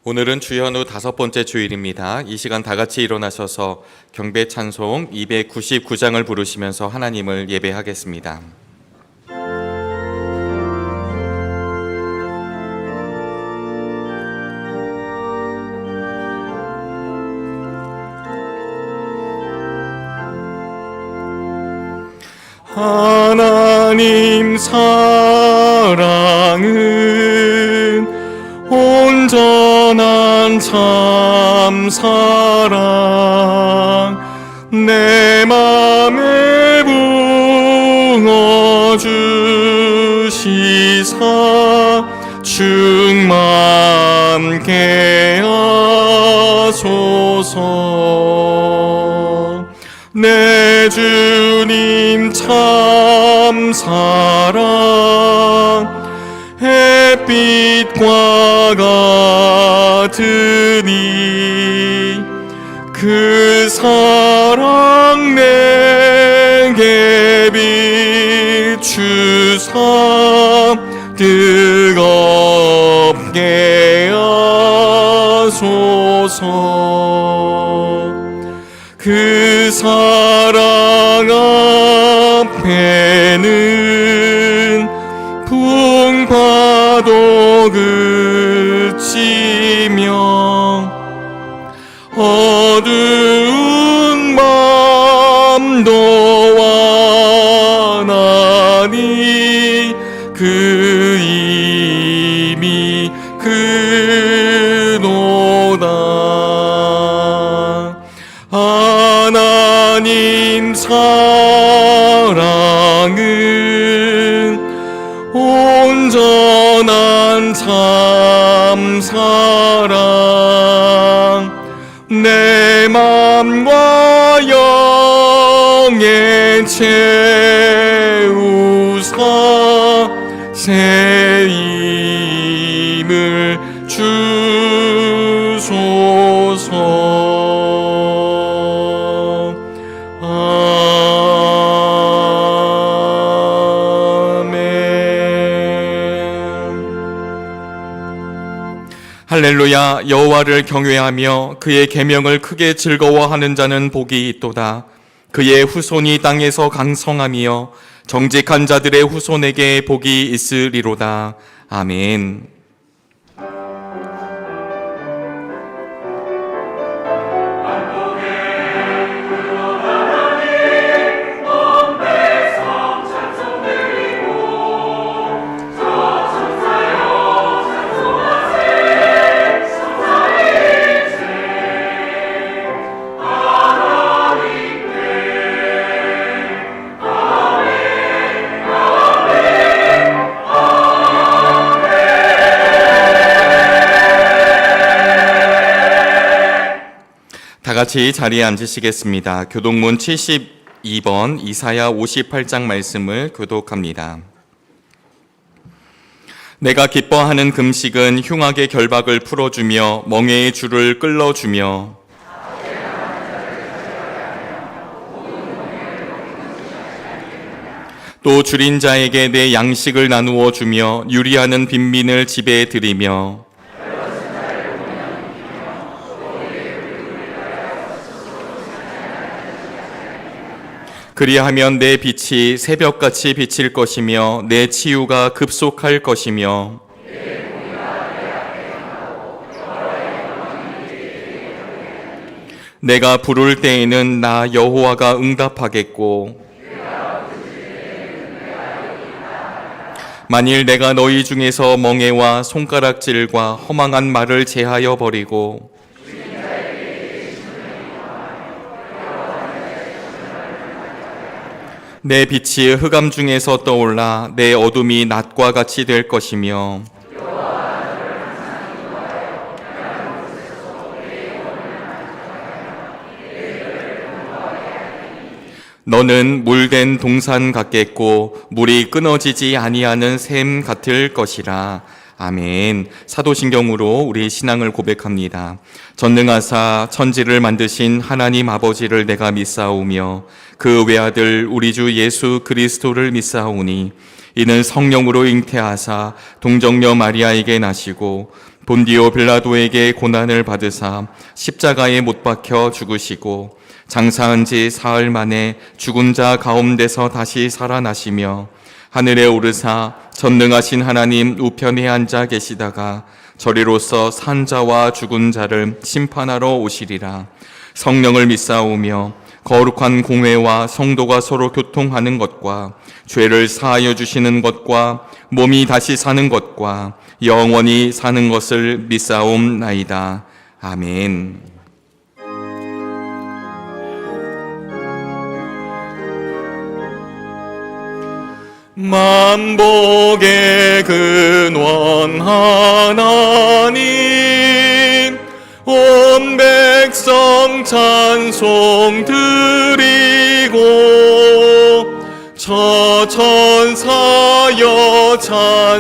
오늘은 주현후 5번째 주일입니다. 이 시간 다 같이 일어나셔서 경배 찬송 299장을 부르시면서 하나님을 예배하겠습니다. 하나님 사랑은 온전한 참 사랑, 내 맘에 부어주시사 충만케 하소서. 내 주님 참 사랑, 햇빛과 같으니 그 사랑 내게 비추사 뜨겁게 하소서. 그 사랑 앞에는 풍파도 그치며 어두운 밤도 완하니 그 힘이 크도다. 하나님 사랑은 온전한 참 사랑, 내 맘과 영에 채우사 새 힘을 주소서. 할렐루야. 여호와를 경외하며 그의 계명을 크게 즐거워하는 자는 복이 있도다. 그의 후손이 땅에서 강성하며 정직한 자들의 후손에게 복이 있으리로다. 아멘. 다 같이 자리에 앉으시겠습니다. 교독문 72번 이사야 58장 말씀을 교독합니다. 내가 기뻐하는 금식은 흉악의 결박을 풀어주며 멍에의 줄을 끌어주며 또 줄인 자에게 내 양식을 나누어 주며 유리하는 빈민을 집에 들이며 그리하면 내 빛이 새벽같이 비칠 것이며 내 치유가 급속할 것이며 내가 부를 때에는 나 여호와가 응답하겠고 만일 내가 너희 중에서 멍에와 손가락질과 허망한 말을 제하여 버리고 내 빛이 흑암 중에서 떠올라 내 어둠이 낮과 같이 될 것이며 너는 물된 동산 같겠고 물이 끊어지지 아니하는 샘 같을 것이라. 아멘. 사도신경으로 우리 신앙을 고백합니다. 전능하사 천지를 만드신 하나님 아버지를 내가 믿사오며 그 외아들 우리 주 예수 그리스도를 믿사오니 이는 성령으로 잉태하사 동정녀 마리아에게 나시고 본디오 빌라도에게 고난을 받으사 십자가에 못 박혀 죽으시고 장사한 지 사흘 만에 죽은 자 가운데서 다시 살아나시며 하늘에 오르사 전능하신 하나님 우편에 앉아 계시다가 저리로서 산 자와 죽은 자를 심판하러 오시리라. 성령을 믿사오며 거룩한 공회와 성도가 서로 교통하는 것과 죄를 사하여 주시는 것과 몸이 다시 사는 것과 영원히 사는 것을 믿사옵나이다. 아멘. 만복의 근원 하나님, 온 백성 찬송 드리고 저 천사여 찬송하세.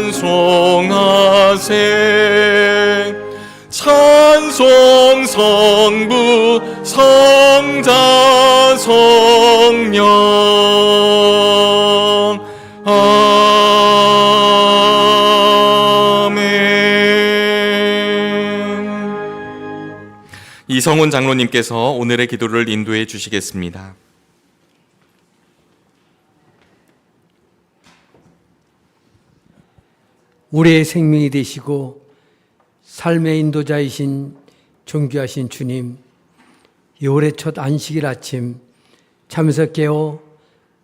찬송 성부 성자 성령. 아멘. 이성훈 장로님께서 오늘의 기도를 인도해 주시겠습니다. 우리의 생명이 되시고 삶의 인도자이신 존귀하신 주님, 6월의 첫 안식일 아침 잠에서 깨어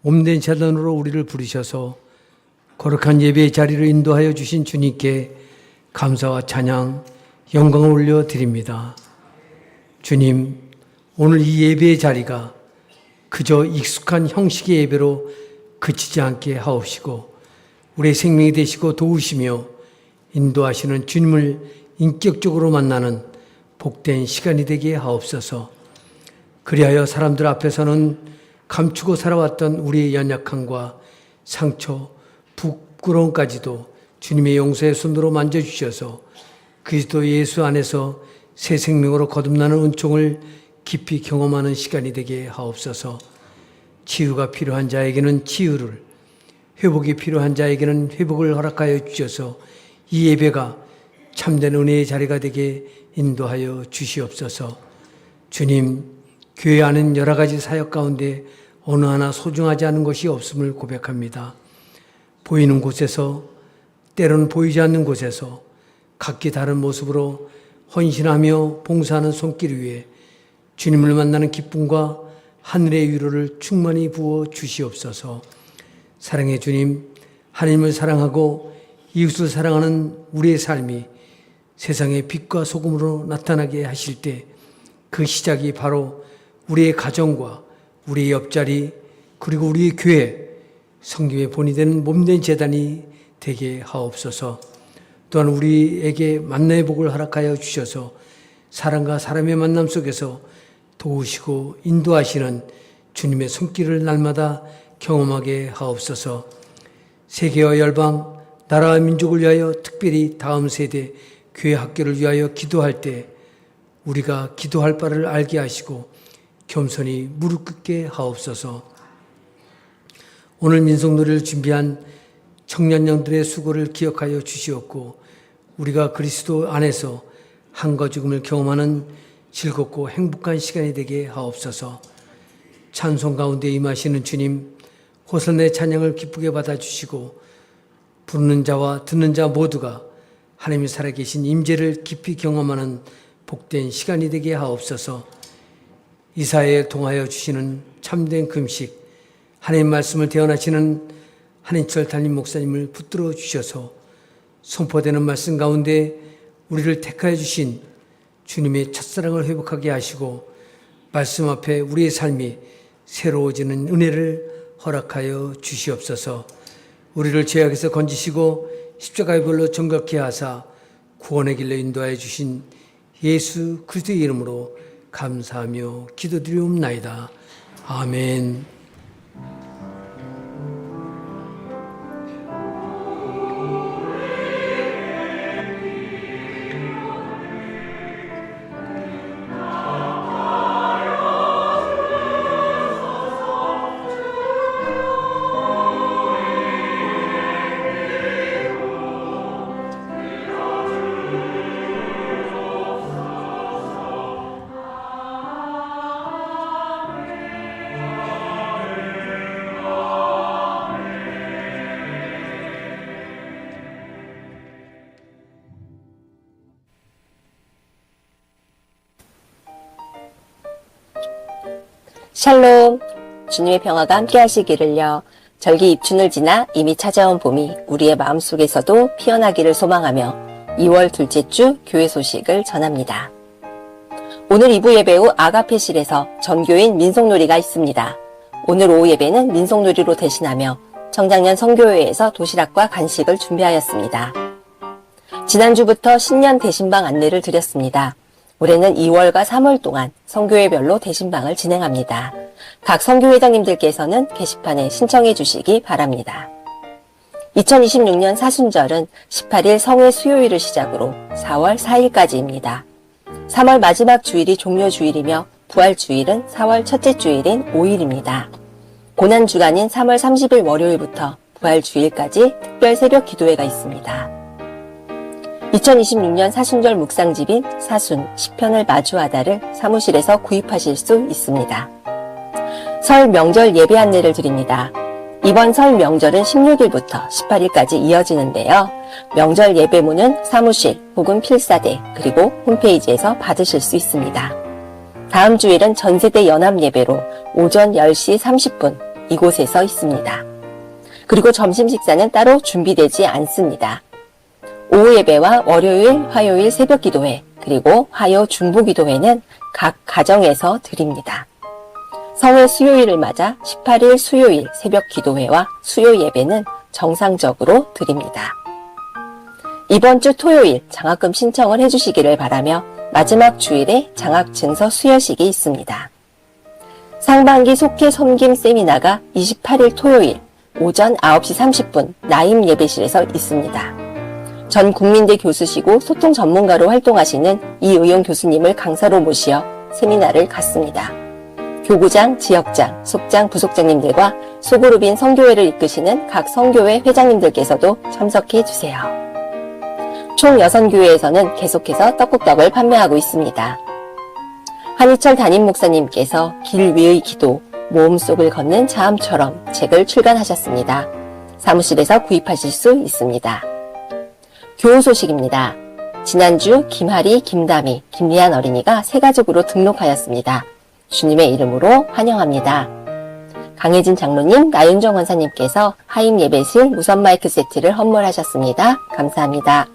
몸된 재단으로 우리를 부르셔서 거룩한 예배의 자리로 인도하여 주신 주님께 감사와 찬양, 영광을 올려드립니다. 주님, 오늘 이 예배의 자리가 그저 익숙한 형식의 예배로 그치지 않게 하옵시고 우리의 생명이 되시고 도우시며 인도하시는 주님을 인격적으로 만나는 복된 시간이 되게 하옵소서. 그리하여 사람들 앞에서는 감추고 살아왔던 우리의 연약함과 상처, 부끄러움까지도 주님의 용서의 손으로 만져주셔서 그리스도 예수 안에서 새 생명으로 거듭나는 은총을 깊이 경험하는 시간이 되게 하옵소서. 치유가 필요한 자에게는 치유를, 회복이 필요한 자에게는 회복을 허락하여 주셔서 이 예배가 참된 은혜의 자리가 되게 인도하여 주시옵소서. 주님, 교회 안은 여러 가지 사역 가운데 어느 하나 소중하지 않은 것이 없음을 고백합니다. 보이는 곳에서, 때로는 보이지 않는 곳에서 각기 다른 모습으로 헌신하며 봉사하는 손길 위에 주님을 만나는 기쁨과 하늘의 위로를 충만히 부어 주시옵소서. 사랑의 주님, 하나님을 사랑하고 이웃을 사랑하는 우리의 삶이 세상의 빛과 소금으로 나타나게 하실 때 그 시작이 바로 우리의 가정과 우리의 옆자리 그리고 우리의 교회, 성김의 본이 되는 몸된 제단이 되게 하옵소서. 또한 우리에게 만나의 복을 허락하여 주셔서 사람과 사람의 만남 속에서 도우시고 인도하시는 주님의 손길을 날마다 경험하게 하옵소서. 세계와 열방, 나라와 민족을 위하여 특별히 다음 세대 교회 학교를 위하여 기도할 때 우리가 기도할 바를 알게 하시고 겸손히 무릎 꿇게 하옵소서. 오늘 민속놀이를 준비한 청년령들의 수고를 기억하여 주시옵고 우리가 그리스도 안에서 한과 죽음을 경험하는 즐겁고 행복한 시간이 되게 하옵소서. 찬송 가운데 임하시는 주님, 호선의 찬양을 기쁘게 받아주시고 부르는 자와 듣는 자 모두가 하나님이 살아계신 임재를 깊이 경험하는 복된 시간이 되게 하옵소서. 이사회에 통하여 주시는 참된 금식, 하나님 말씀을 대언하시는 한인철 담임 목사님을 붙들어 주셔서 선포되는 말씀 가운데 우리를 택하여 주신 주님의 첫사랑을 회복하게 하시고 말씀 앞에 우리의 삶이 새로워지는 은혜를 허락하여 주시옵소서. 우리를 죄악에서 건지시고 십자가의 벌로 정결케 하사 구원의 길로 인도하여 주신 예수 그리스도의 이름으로 감사하며 기도드리옵나이다. 아멘. 샬롬, 주님의 평화가 함께 하시기를요. 절기 입춘을 지나 이미 찾아온 봄이 우리의 마음속에서도 피어나기를 소망하며 2월 둘째 주 교회 소식을 전합니다. 오늘 2부 예배 후 아가페실에서 전교인 민속놀이가 있습니다. 오늘 오후 예배는 민속놀이로 대신하며 청장년 성교회에서 도시락과 간식을 준비하였습니다. 지난주부터 신년 대신방 안내를 드렸습니다. 올해는 2월과 3월 동안 성교회별로 대신방을 진행합니다. 각 성교회장님들께서는 게시판에 신청해 주시기 바랍니다. 2026년 사순절은 18일 성회 수요일을 시작으로 4월 4일까지입니다. 3월 마지막 주일이 종료주일이며 부활주일은 4월 첫째 주일인 5일입니다. 고난주간인 3월 30일 월요일부터 부활주일까지 특별 새벽 기도회가 있습니다. 2026년 사순절 묵상집인 사순 10편을 마주하다를 사무실에서 구입하실 수 있습니다. 설 명절 예배 안내를 드립니다. 이번 설 명절은 16일부터 18일까지 이어지는데요. 명절 예배문은 사무실 혹은 필사대 그리고 홈페이지에서 받으실 수 있습니다. 다음 주일은 전세대 연합 예배로 오전 10시 30분 이곳에서 있습니다. 그리고 점심 식사는 따로 준비되지 않습니다. 오후 예배와 월요일, 화요일 새벽 기도회, 그리고 화요 중보 기도회는 각 가정에서 드립니다. 성회 수요일을 맞아 18일 수요일 새벽 기도회와 수요 예배는 정상적으로 드립니다. 이번 주 토요일 장학금 신청을 해주시기를 바라며 마지막 주일에 장학 증서 수여식이 있습니다. 상반기 속회 섬김 세미나가 28일 토요일 오전 9시 30분 나임 예배실에서 있습니다. 전 국민대 교수시고 소통 전문가로 활동하시는 이의용 교수님을 강사로 모시어 세미나를 갖습니다. 교구장, 지역장, 속장, 부속장님들과 소그룹인 성교회를 이끄시는 각 성교회 회장님들께서도 참석해 주세요. 총 6교회에서는 계속해서 떡국떡을 판매하고 있습니다. 한희철 담임 목사님께서 길 위의 기도, 모험 속을 걷는 자암처럼 책을 출간하셨습니다. 사무실에서 구입하실 수 있습니다. 교우 소식입니다. 지난주 김하리, 김다미, 김리안 어린이가 새 가족으로 등록하였습니다. 주님의 이름으로 환영합니다. 강혜진 장로님, 나윤정 원사님께서 하임 예배실 무선 마이크 세트를 헌물하셨습니다. 감사합니다.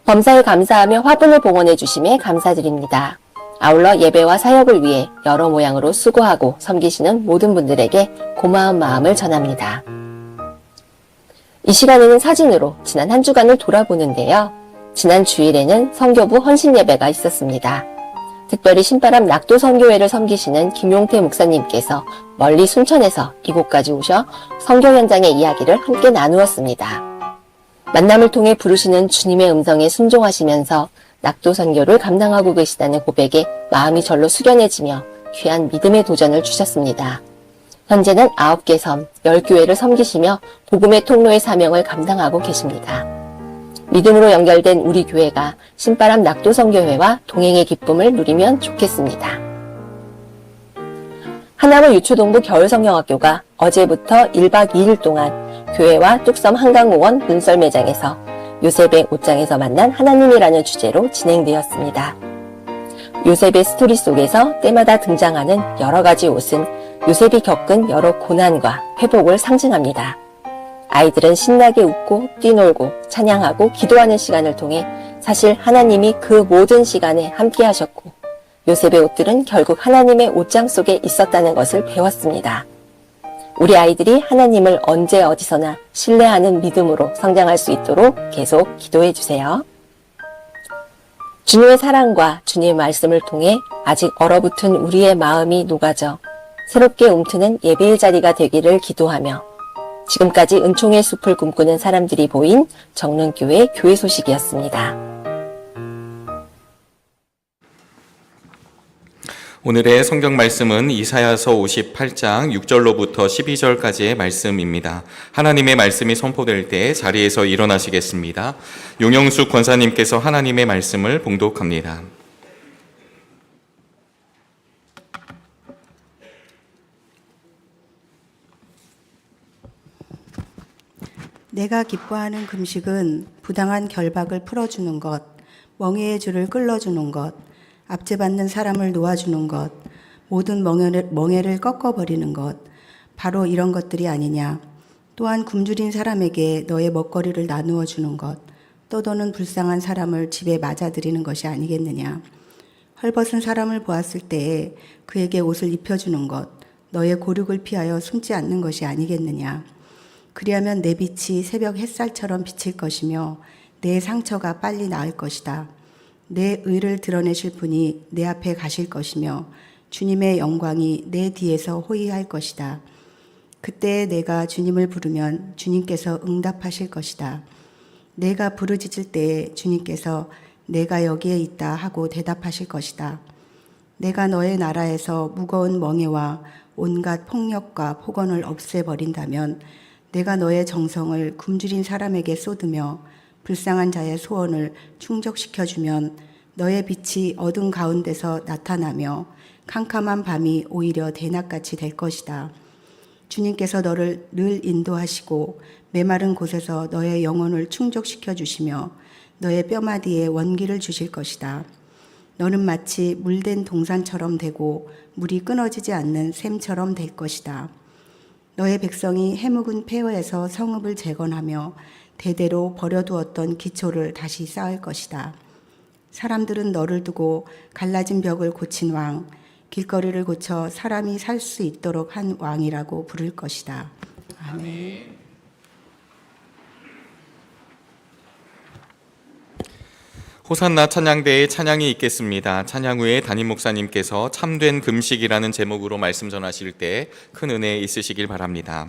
범사에 감사하며 화분을 봉헌해 주심에 감사드립니다. 아울러 예배와 사역을 위해 여러 모양으로 수고하고 섬기시는 모든 분들에게 고마운 마음을 전합니다. 이 시간에는 사진으로 지난 한 주간을 돌아보는데요. 지난 주일에는 성교부 헌신 예배가 있었습니다. 특별히 신바람 낙도 선교회를 섬기시는 김용태 목사님께서 멀리 순천에서 이곳까지 오셔 선교 현장의 이야기를 함께 나누었습니다. 만남을 통해 부르시는 주님의 음성에 순종하시면서 낙도 선교를 감당하고 계시다는 고백에 마음이 절로 숙연해지며 귀한 믿음의 도전을 주셨습니다. 현재는 9개 섬, 10교회를 섬기시며 복음의 통로의 사명을 감당하고 계십니다. 믿음으로 연결된 우리 교회가 신바람 낙도선교회와 동행의 기쁨을 누리면 좋겠습니다. 하남을 유초동부 겨울성경학교가 어제부터 1박 2일 동안 교회와 뚝섬 한강공원 문설 매장에서 요셉의 옷장에서 만난 하나님이라는 주제로 진행되었습니다. 요셉의 스토리 속에서 때마다 등장하는 여러 가지 옷은 요셉이 겪은 여러 고난과 회복을 상징합니다. 아이들은 신나게 웃고 뛰놀고 찬양하고 기도하는 시간을 통해 사실 하나님이 그 모든 시간에 함께 하셨고 요셉의 옷들은 결국 하나님의 옷장 속에 있었다는 것을 배웠습니다. 우리 아이들이 하나님을 언제 어디서나 신뢰하는 믿음으로 성장할 수 있도록 계속 기도해 주세요. 주님의 사랑과 주님의 말씀을 통해 아직 얼어붙은 우리의 마음이 녹아져 새롭게 움트는 예배의 자리가 되기를 기도하며 지금까지 은총의 숲을 꿈꾸는 사람들이 보인 정릉교회 교회 소식이었습니다. 오늘의 성경 말씀은 이사야서 58장 6절로부터 12절까지의 말씀입니다. 하나님의 말씀이 선포될 때 자리에서 일어나시겠습니다. 용영숙 권사님께서 하나님의 말씀을 봉독합니다. 내가 기뻐하는 금식은 부당한 결박을 풀어주는 것, 멍에의 줄을 끌어주는 것, 압제받는 사람을 놓아주는 것, 모든 멍에를 꺾어버리는 것, 바로 이런 것들이 아니냐. 또한 굶주린 사람에게 너의 먹거리를 나누어 주는 것, 떠도는 불쌍한 사람을 집에 맞아들이는 것이 아니겠느냐. 헐벗은 사람을 보았을 때에 그에게 옷을 입혀주는 것, 너의 고륙을 피하여 숨지 않는 것이 아니겠느냐. 그리하면 내 빛이 새벽 햇살처럼 비칠 것이며 내 상처가 빨리 나을 것이다. 내 의를 드러내실 분이 내 앞에 가실 것이며 주님의 영광이 내 뒤에서 호위할 것이다. 그때 내가 주님을 부르면 주님께서 응답하실 것이다. 내가 부르짖을 때에 주님께서 내가 여기에 있다 하고 대답하실 것이다. 내가 너의 나라에서 무거운 멍에와 온갖 폭력과 폭언을 없애버린다면 내가 너의 정성을 굶주린 사람에게 쏟으며 불쌍한 자의 소원을 충족시켜주면 너의 빛이 어둠 가운데서 나타나며 캄캄한 밤이 오히려 대낮같이 될 것이다. 주님께서 너를 늘 인도하시고 메마른 곳에서 너의 영혼을 충족시켜 주시며 너의 뼈마디에 원기를 주실 것이다. 너는 마치 물된 동산처럼 되고 물이 끊어지지 않는 샘처럼 될 것이다. 너의 백성이 해묵은 폐허에서 성읍을 재건하며 대대로 버려두었던 기초를 다시 쌓을 것이다. 사람들은 너를 두고 갈라진 벽을 고친 왕, 길거리를 고쳐 사람이 살 수 있도록 한 왕이라고 부를 것이다. 아멘. 호산나 찬양대에 찬양이 있겠습니다. 찬양 후에 담임 목사님께서 참된 금식이라는 제목으로 말씀 전하실 때 큰 은혜 있으시길 바랍니다.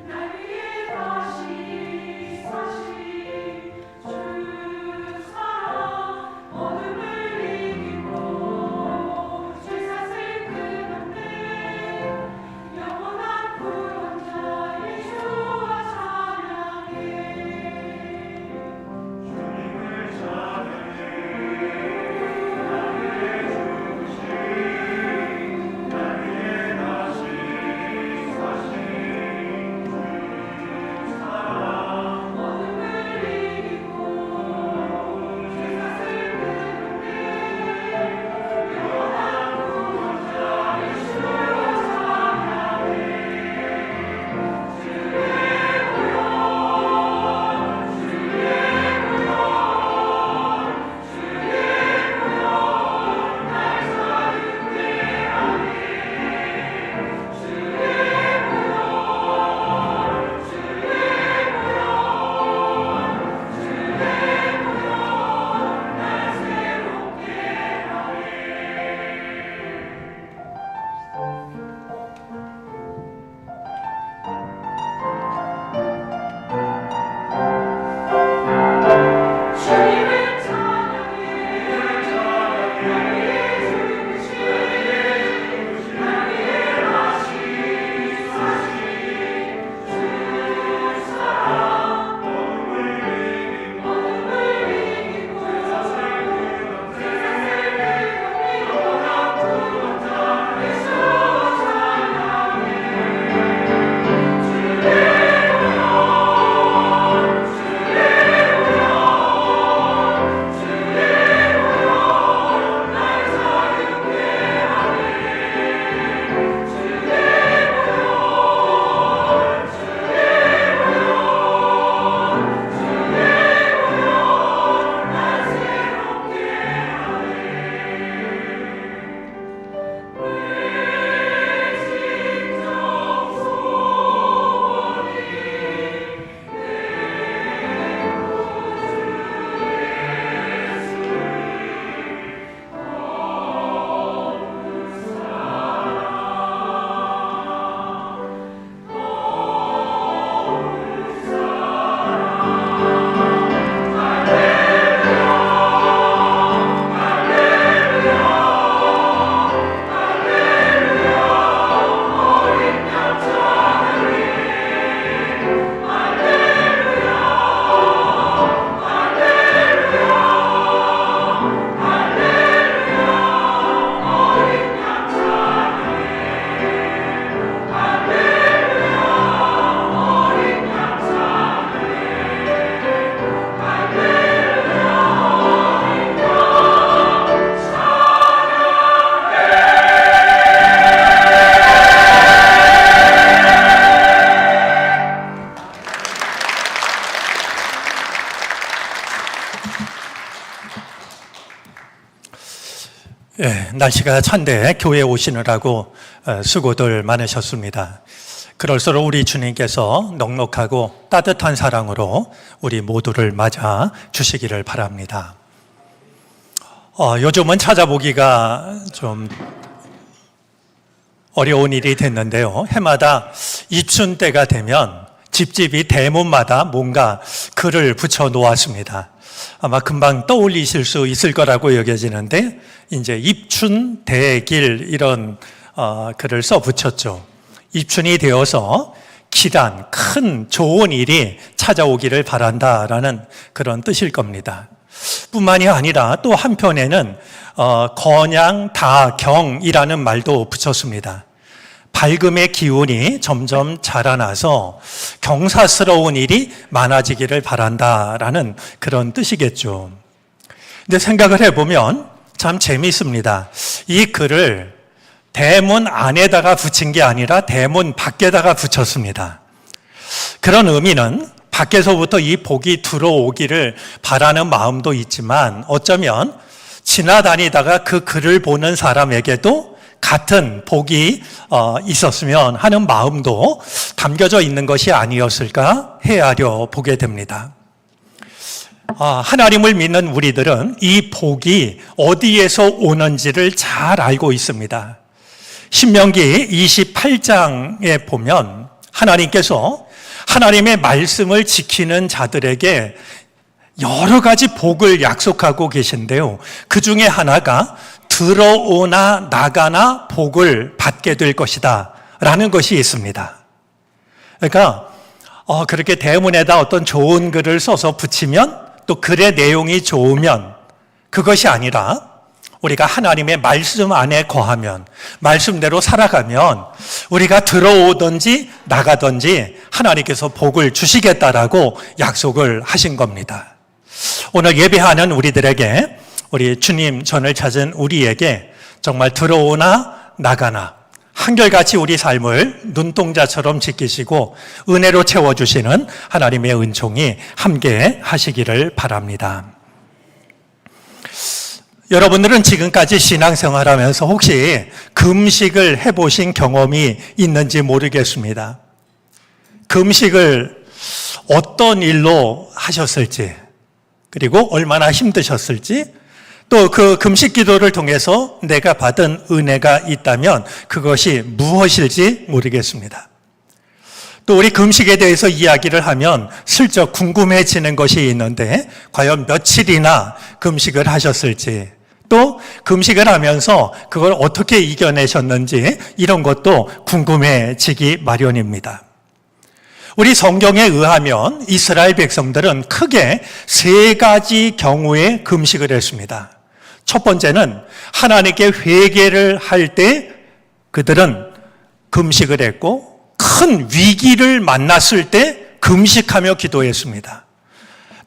날 위해 다시 사신 예, 날씨가 찬데 교회에 오시느라고 수고들 많으셨습니다. 그럴수록 우리 주님께서 넉넉하고 따뜻한 사랑으로 우리 모두를 맞아 주시기를 바랍니다. 요즘은 찾아보기가 좀 어려운 일이 됐는데요. 해마다 입춘 때가 되면 집집이 대문마다 뭔가 글을 붙여 놓았습니다. 아마 금방 떠올리실 수 있을 거라고 여겨지는데 이제 입춘 대길 이런 글을 써 붙였죠. 입춘이 되어서 기란 큰 좋은 일이 찾아오기를 바란다라는 그런 뜻일 겁니다. 뿐만이 아니라 또 한편에는 건양다경이라는 말도 붙였습니다. 밝음의 기운이 점점 자라나서 경사스러운 일이 많아지기를 바란다라는 그런 뜻이겠죠. 근데 생각을 해보면 참 재미있습니다. 이 글을 대문 안에다가 붙인 게 아니라 대문 밖에다가 붙였습니다. 그런 의미는 밖에서부터 이 복이 들어오기를 바라는 마음도 있지만 어쩌면 지나다니다가 그 글을 보는 사람에게도 같은 복이 있었으면 하는 마음도 담겨져 있는 것이 아니었을까 헤아려 보게 됩니다. 하나님을 믿는 우리들은 이 복이 어디에서 오는지를 잘 알고 있습니다. 신명기 28장에 보면 하나님께서 하나님의 말씀을 지키는 자들에게 여러 가지 복을 약속하고 계신데요. 그 중에 하나가 들어오나 나가나 복을 받게 될 것이다 라는 것이 있습니다. 그러니까 그렇게 대문에다 어떤 좋은 글을 써서 붙이면 또 글의 내용이 좋으면 그것이 아니라 우리가 하나님의 말씀 안에 거하면 말씀대로 살아가면 우리가 들어오든지 나가든지 하나님께서 복을 주시겠다라고 약속을 하신 겁니다. 오늘 예배하는 우리들에게 우리 주님 전을 찾은 우리에게 정말 들어오나 나가나 한결같이 우리 삶을 눈동자처럼 지키시고 은혜로 채워주시는 하나님의 은총이 함께 하시기를 바랍니다. 여러분들은 지금까지 신앙생활하면서 혹시 금식을 해보신 경험이 있는지 모르겠습니다. 금식을 어떤 일로 하셨을지 그리고 얼마나 힘드셨을지 또 그 금식 기도를 통해서 내가 받은 은혜가 있다면 그것이 무엇일지 모르겠습니다. 또 우리 금식에 대해서 이야기를 하면 슬쩍 궁금해지는 것이 있는데 과연 며칠이나 금식을 하셨을지 또 금식을 하면서 그걸 어떻게 이겨내셨는지 이런 것도 궁금해지기 마련입니다. 우리 성경에 의하면 이스라엘 백성들은 크게 3가지 경우의 금식을 했습니다. 첫 번째는 하나님께 회개를 할 때 그들은 금식을 했고 큰 위기를 만났을 때 금식하며 기도했습니다.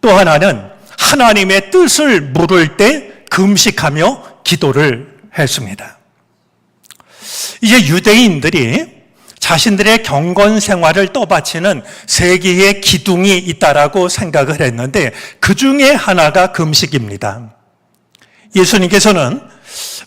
또 하나는 하나님의 뜻을 물을 때 금식하며 기도를 했습니다. 이제 유대인들이 자신들의 경건 생활을 떠받치는 3개의 기둥이 있다라고 생각을 했는데 그 중에 하나가 금식입니다. 예수님께서는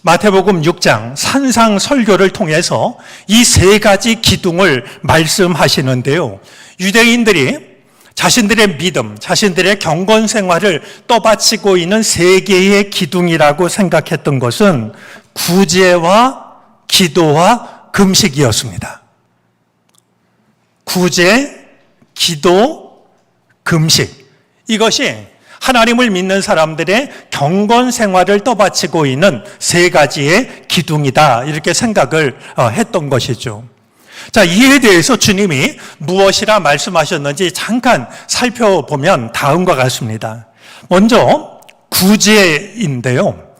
마태복음 6장 산상 설교를 통해서 이 3가지 기둥을 말씀하시는데요. 유대인들이 자신들의 믿음, 자신들의 경건 생활을 떠받치고 있는 3개의 기둥이라고 생각했던 것은 구제와 기도와 금식이었습니다. 구제, 기도, 금식. 이것이 하나님을 믿는 사람들의 경건 생활을 떠받치고 있는 3가지의 기둥이다. 이렇게 생각을 했던 것이죠. 자, 이에 대해서 주님이 무엇이라 말씀하셨는지 잠깐 살펴보면 다음과 같습니다. 먼저 구제인데요.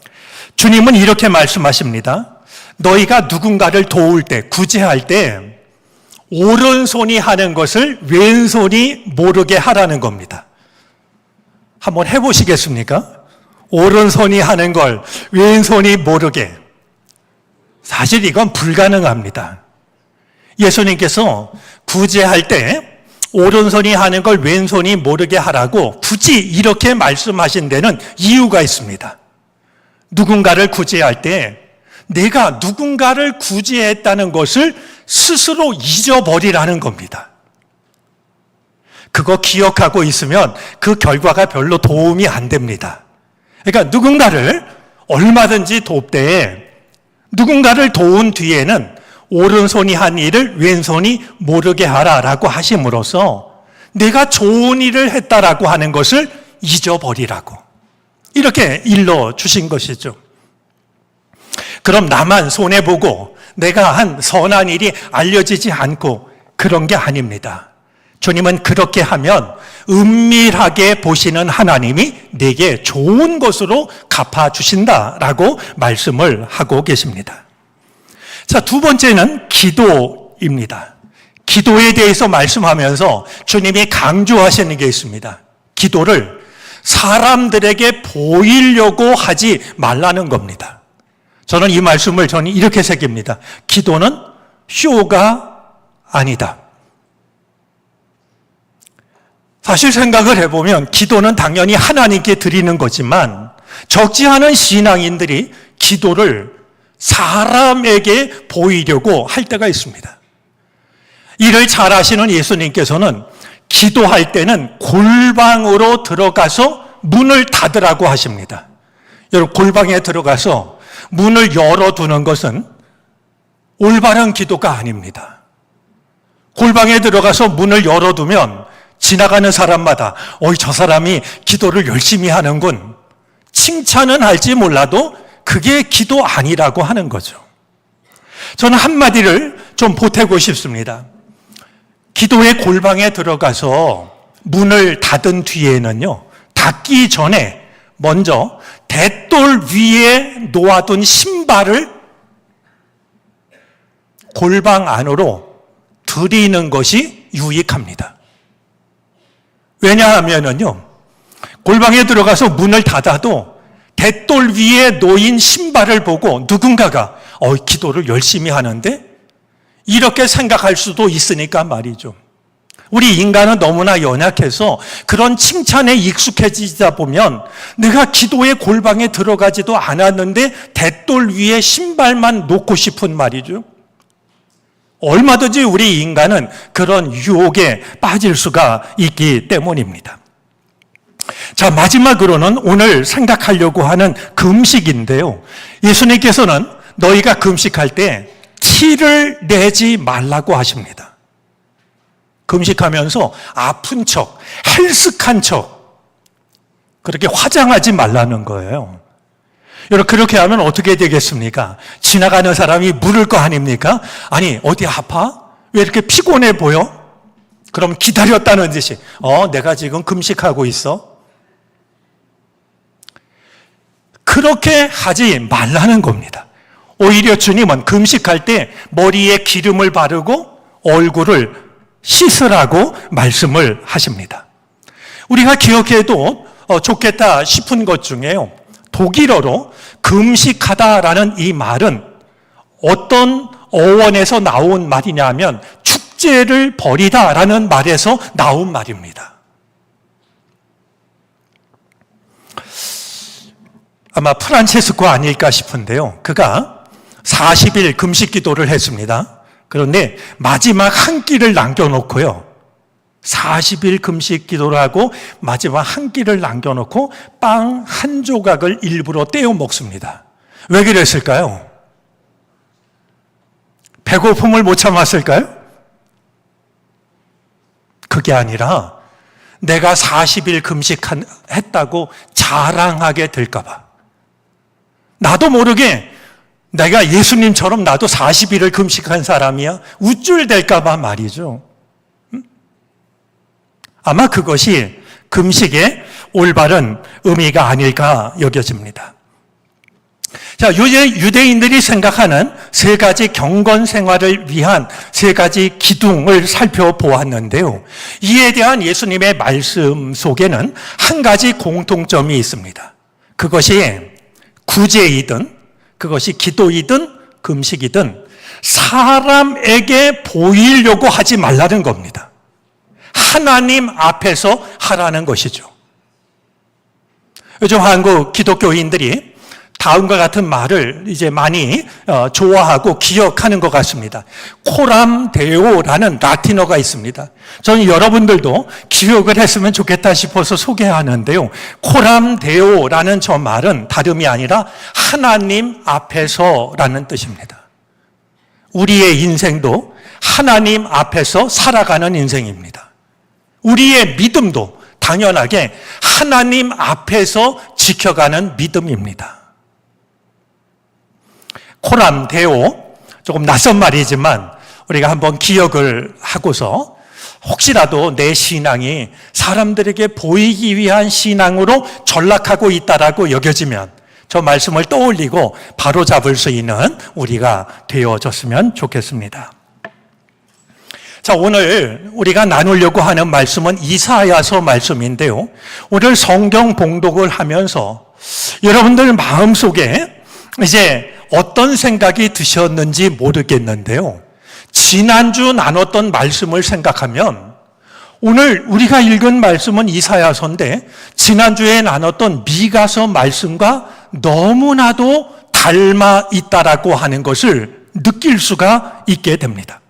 주님은 이렇게 말씀하십니다. 너희가 누군가를 도울 때, 구제할 때 오른손이 하는 것을 왼손이 모르게 하라는 겁니다. 한번 해보시겠습니까? 오른손이 하는 걸 왼손이 모르게. 사실 이건 불가능합니다. 예수님께서 구제할 때 오른손이 하는 걸 왼손이 모르게 하라고 굳이 이렇게 말씀하신 데는 이유가 있습니다. 누군가를 구제할 때 내가 누군가를 구제했다는 것을 스스로 잊어버리라는 겁니다. 그거 기억하고 있으면 그 결과가 별로 도움이 안 됩니다. 그러니까 누군가를 얼마든지 돕되 누군가를 도운 뒤에는 오른손이 한 일을 왼손이 모르게 하라라고 하심으로써 내가 좋은 일을 했다라고 하는 것을 잊어버리라고 이렇게 일러주신 것이죠. 그럼 나만 손해보고 내가 한 선한 일이 알려지지 않고 그런 게 아닙니다. 주님은 그렇게 하면 은밀하게 보시는 하나님이 내게 좋은 것으로 갚아주신다라고 말씀을 하고 계십니다. 자, 두 번째는 기도입니다. 기도에 대해서 말씀하면서 주님이 강조하시는 게 있습니다. 기도를 사람들에게 보이려고 하지 말라는 겁니다. 저는 이 말씀을 이렇게 새깁니다. 기도는 쇼가 아니다. 사실 생각을 해보면 기도는 당연히 하나님께 드리는 거지만 적지 않은 신앙인들이 기도를 사람에게 보이려고 할 때가 있습니다. 이를 잘 아시는 예수님께서는 기도할 때는 골방으로 들어가서 문을 닫으라고 하십니다. 여러분, 골방에 들어가서 문을 열어두는 것은 올바른 기도가 아닙니다. 골방에 들어가서 문을 열어두면 지나가는 사람마다 저 사람이 기도를 열심히 하는군, 칭찬은 할지 몰라도 그게 기도 아니라고 하는 거죠. 저는 한마디를 좀 보태고 싶습니다. 기도의 골방에 들어가서 문을 닫은 뒤에는요, 닫기 전에 먼저 대돌 위에 놓아둔 신발을 골방 안으로 들이는 것이 유익합니다. 왜냐하면요, 골방에 들어가서 문을 닫아도 대돌 위에 놓인 신발을 보고 누군가가 기도를 열심히 하는데 이렇게 생각할 수도 있으니까 말이죠. 우리 인간은 너무나 연약해서 그런 칭찬에 익숙해지다 보면 내가 기도의 골방에 들어가지도 않았는데 대돌 위에 신발만 놓고 싶은 말이죠. 얼마든지 우리 인간은 그런 유혹에 빠질 수가 있기 때문입니다. 자, 마지막으로는 오늘 생각하려고 하는 금식인데요. 예수님께서는 너희가 금식할 때 티를 내지 말라고 하십니다. 금식하면서 아픈 척, 헬쓱한 척, 그렇게 화장하지 말라는 거예요. 여러분, 그렇게 하면 어떻게 되겠습니까? 지나가는 사람이 물을 거 아닙니까? 아니, 어디 아파? 왜 이렇게 피곤해 보여? 그럼 기다렸다는 듯이 내가 지금 금식하고 있어. 그렇게 하지 말라는 겁니다. 오히려 주님은 금식할 때 머리에 기름을 바르고 얼굴을 씻으라고 말씀을 하십니다. 우리가 기억해도 좋겠다 싶은 것 중에요, 독일어로 금식하다라는 이 말은 어떤 어원에서 나온 말이냐면 축제를 벌이다라는 말에서 나온 말입니다. 아마 프란체스코 아닐까 싶은데요. 그가 40일 금식 기도를 했습니다. 그런데 마지막 한 끼를 남겨놓고요, 40일 금식 기도를 하고 마지막 한 끼를 남겨놓고 빵 한 조각을 일부러 떼어 먹습니다. 왜 그랬을까요? 배고픔을 못 참았을까요? 그게 아니라 내가 40일 금식했다고 자랑하게 될까 봐. 나도 모르게 내가 예수님처럼 나도 40일을 금식한 사람이야, 우쭐댈까 봐 말이죠. 아마 그것이 금식의 올바른 의미가 아닐까 여겨집니다. 자, 유대인들이 생각하는 세 가지 경건 생활을 위한 세 가지 기둥을 살펴보았는데요. 이에 대한 예수님의 말씀 속에는 한 가지 공통점이 있습니다. 그것이 구제이든, 그것이 기도이든, 금식이든 사람에게 보이려고 하지 말라는 겁니다. 하나님 앞에서 하라는 것이죠. 요즘 한국 기독교인들이 다음과 같은 말을 이제 많이 좋아하고 기억하는 것 같습니다. 코람 데오라는 라틴어가 있습니다. 저는 여러분들도 기억을 했으면 좋겠다 싶어서 소개하는데요. 코람 데오라는 저 말은 다름이 아니라 하나님 앞에서라는 뜻입니다. 우리의 인생도 하나님 앞에서 살아가는 인생입니다. 우리의 믿음도 당연하게 하나님 앞에서 지켜가는 믿음입니다. 코람 데오, 조금 낯선 말이지만 우리가 한번 기억을 하고서 혹시라도 내 신앙이 사람들에게 보이기 위한 신앙으로 전락하고 있다라고 여겨지면 저 말씀을 떠올리고 바로 잡을 수 있는 우리가 되어졌으면 좋겠습니다. 자, 오늘 우리가 나누려고 하는 말씀은 이사야서 말씀인데요. 오늘 성경 봉독을 하면서 여러분들 마음속에 이제 어떤 생각이 드셨는지 모르겠는데요. 지난주 나눴던 말씀을 생각하면 오늘 우리가 읽은 말씀은 이사야서인데 지난주에 나눴던 미가서 말씀과 너무나도 닮아 있다라고 하는 것을 느낄 수가 있게 됩니다.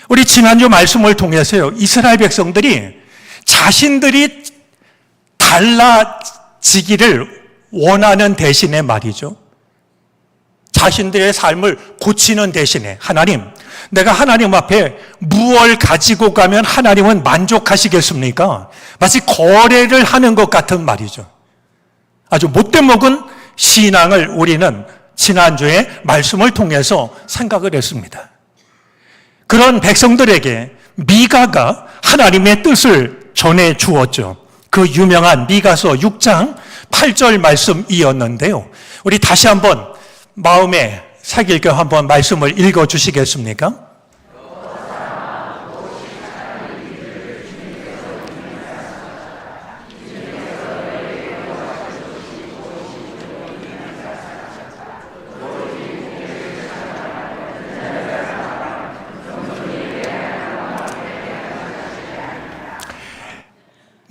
우리 지난주 말씀을 통해서요, 이스라엘 백성들이 자신들이 달라지기를 원하는 대신에 말이죠. 자신들의 삶을 고치는 대신에 하나님, 내가 하나님 앞에 무엇을 가지고 가면 하나님은 만족하시겠습니까? 마치 거래를 하는 것 같은 말이죠. 아주 못돼 먹은 신앙을 우리는 지난주에 말씀을 통해서 생각을 했습니다. 그런 백성들에게 미가가 하나님의 뜻을 전해 주었죠. 그 유명한 미가서 6장 8절 말씀이었는데요. 우리 다시 한번 마음에 새길게 한번 말씀을 읽어 주시겠습니까?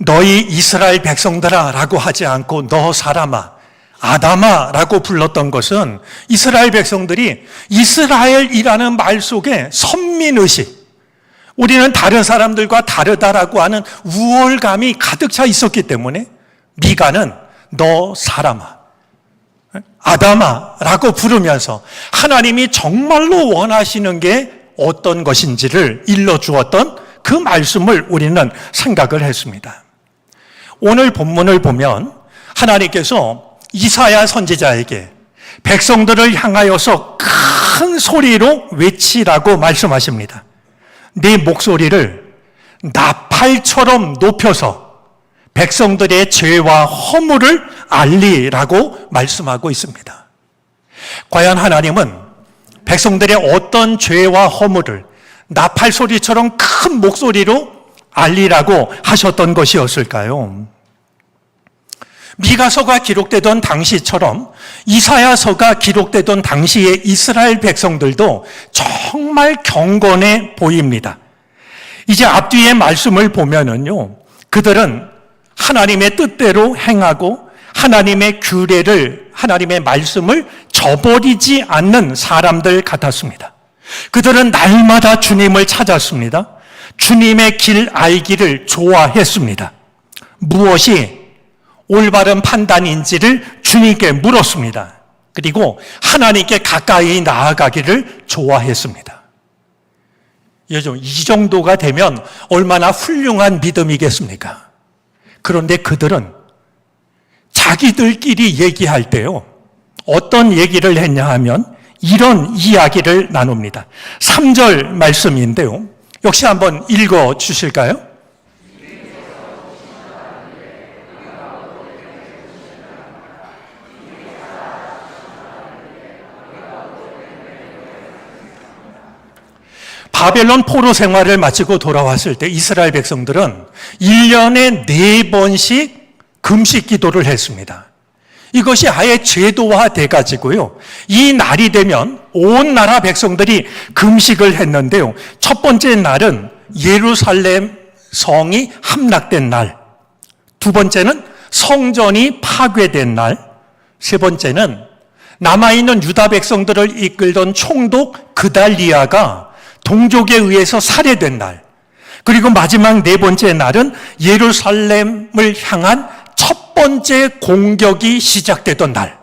너희 이스라엘 백성들아 라고 하지 않고 너 사람아, 아담아 라고 불렀던 것은 이스라엘 백성들이 이스라엘이라는 말 속에 선민의식, 우리는 다른 사람들과 다르다라고 하는 우월감이 가득 차 있었기 때문에 미가는 너 사람아, 아담아 라고 부르면서 하나님이 정말로 원하시는 게 어떤 것인지를 일러주었던 그 말씀을 우리는 생각을 했습니다. 오늘 본문을 보면 하나님께서 이사야 선지자에게 백성들을 향하여서 큰 소리로 외치라고 말씀하십니다. 네 목소리를 나팔처럼 높여서 백성들의 죄와 허물을 알리라고 말씀하고 있습니다. 과연 하나님은 백성들의 어떤 죄와 허물을 나팔 소리처럼 큰 목소리로 알리라고 하셨던 것이었을까요? 미가서가 기록되던 당시처럼 이사야서가 기록되던 당시의 이스라엘 백성들도 정말 경건해 보입니다. 이제 앞뒤의 말씀을 보면은요, 그들은 하나님의 뜻대로 행하고 하나님의 규례를, 하나님의 말씀을 저버리지 않는 사람들 같았습니다. 그들은 날마다 주님을 찾았습니다. 주님의 길 알기를 좋아했습니다. 무엇이 올바른 판단인지를 주님께 물었습니다. 그리고 하나님께 가까이 나아가기를 좋아했습니다. 이 정도가 되면 얼마나 훌륭한 믿음이겠습니까? 그런데 그들은 자기들끼리 얘기할 때요, 어떤 얘기를 했냐 하면 이런 이야기를 나눕니다. 3절 말씀인데요. 역시 한번 읽어 주실까요? 바벨론 포로 생활을 마치고 돌아왔을 때 이스라엘 백성들은 1년에 4번씩 금식 기도를 했습니다. 이것이 아예 제도화돼 가지고요, 이 날이 되면 온 나라 백성들이 금식을 했는데요, 첫 번째 날은 예루살렘 성이 함락된 날, 두 번째는 성전이 파괴된 날, 세 번째는 남아있는 유다 백성들을 이끌던 총독 그달리아가 동족에 의해서 살해된 날, 그리고 마지막 네 번째 날은 예루살렘을 향한 첫 번째 공격이 시작되던 날.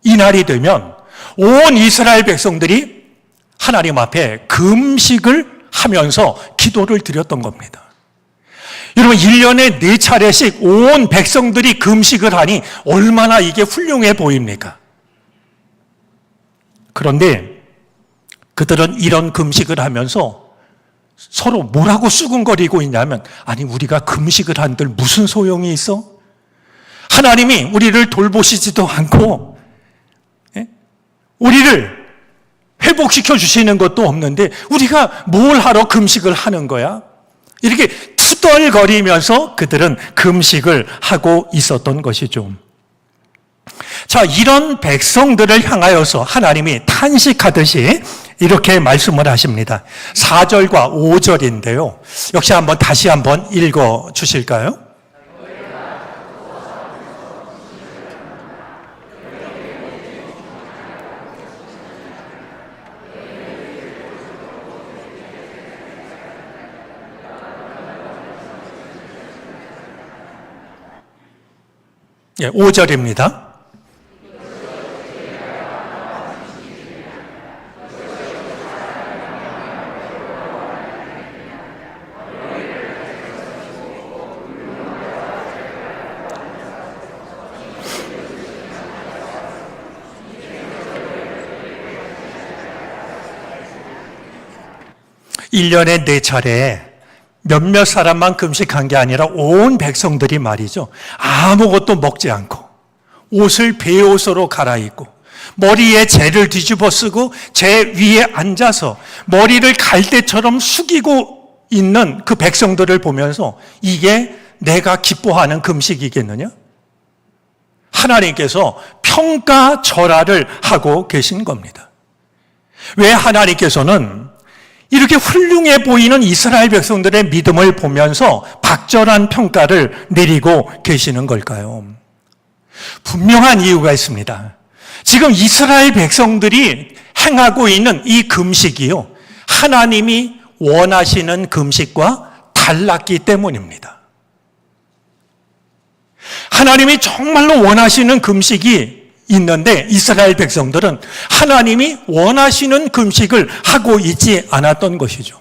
이 날이 되면 온 이스라엘 백성들이 하나님 앞에 금식을 하면서 기도를 드렸던 겁니다. 여러분, 1년에 4차례씩 온 백성들이 금식을 하니 얼마나 이게 훌륭해 보입니까? 그런데 그들은 이런 금식을 하면서 서로 뭐라고 수군거리고 있냐면, 아니, 우리가 금식을 한들 무슨 소용이 있어? 하나님이 우리를 돌보시지도 않고, 우리를 회복시켜 주시는 것도 없는데 우리가 뭘 하러 금식을 하는 거야? 이렇게 투덜거리면서 그들은 금식을 하고 있었던 것이죠. 자, 이런 백성들을 향하여서 하나님이 탄식하듯이 이렇게 말씀을 하십니다. 4절과 5절인데요. 역시 다시 한번 읽어 주실까요? 예, 5절입니다. (1년에 4차례) 몇몇 사람만 금식한 게 아니라 온 백성들이 말이죠, 아무것도 먹지 않고 옷을 베옷으로 갈아입고 머리에 재를 뒤집어 쓰고 재 위에 앉아서 머리를 갈대처럼 숙이고 있는 그 백성들을 보면서 이게 내가 기뻐하는 금식이겠느냐? 하나님께서 평가절하를 하고 계신 겁니다. 왜 하나님께서는 이렇게 훌륭해 보이는 이스라엘 백성들의 믿음을 보면서 박절한 평가를 내리고 계시는 걸까요? 분명한 이유가 있습니다. 지금 이스라엘 백성들이 행하고 있는 이 금식이요, 하나님이 원하시는 금식과 달랐기 때문입니다. 하나님이 정말로 원하시는 금식이 있는데 이스라엘 백성들은 하나님이 원하시는 금식을 하고 있지 않았던 것이죠.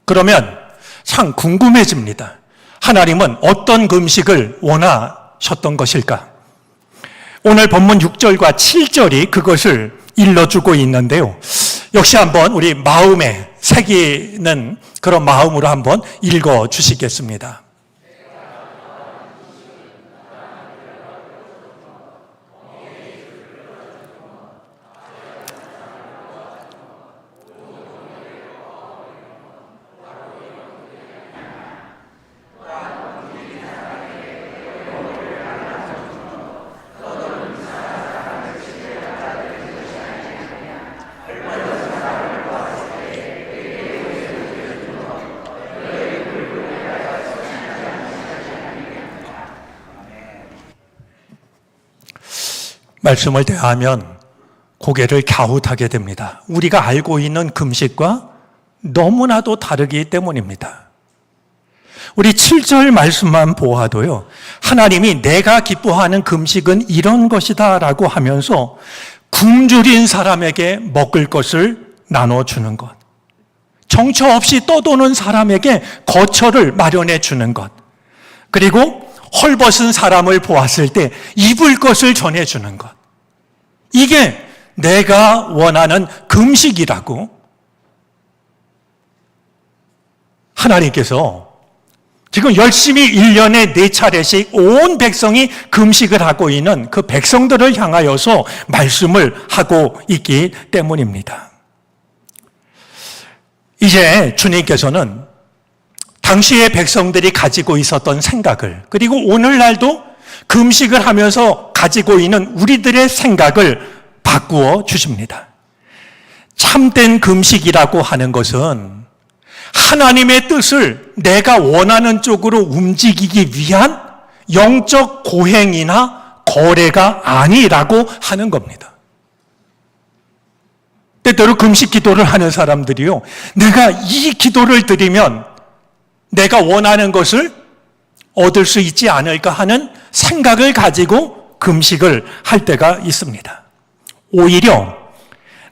그러면 참 궁금해집니다. 하나님은 어떤 금식을 원하셨던 것일까? 오늘 본문 6절과 7절이 그것을 일러주고 있는데요. 역시 한번 우리 마음에 새기는 그런 마음으로 한번 읽어 주시겠습니다. 말씀을 대하면 고개를 갸웃하게 됩니다. 우리가 알고 있는 금식과 너무나도 다르기 때문입니다. 우리 7절 말씀만 보아도요, 하나님이 내가 기뻐하는 금식은 이런 것이다 라고 하면서 굶주린 사람에게 먹을 것을 나눠주는 것, 정처 없이 떠도는 사람에게 거처를 마련해 주는 것, 그리고 헐벗은 사람을 보았을 때 입을 것을 전해주는 것, 이게 내가 원하는 금식이라고 하나님께서 지금 열심히 1년에 4차례씩 온 백성이 금식을 하고 있는 그 백성들을 향하여서 말씀을 하고 있기 때문입니다. 이제 주님께서는 당시의 백성들이 가지고 있었던 생각을, 그리고 오늘날도 금식을 하면서 가지고 있는 우리들의 생각을 바꾸어 주십니다. 참된 금식이라고 하는 것은 하나님의 뜻을 내가 원하는 쪽으로 움직이기 위한 영적 고행이나 거래가 아니라고 하는 겁니다. 때때로 금식 기도를 하는 사람들이요, 내가 이 기도를 드리면 내가 원하는 것을 얻을 수 있지 않을까 하는 생각을 가지고 금식을 할 때가 있습니다. 오히려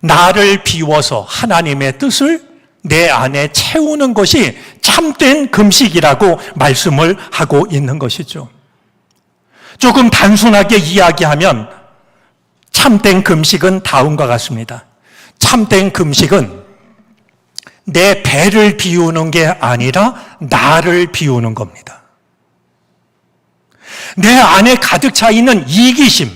나를 비워서 하나님의 뜻을 내 안에 채우는 것이 참된 금식이라고 말씀을 하고 있는 것이죠. 조금 단순하게 이야기하면 참된 금식은 다음과 같습니다. 참된 금식은 내 배를 비우는 게 아니라 나를 비우는 겁니다. 내 안에 가득 차 있는 이기심,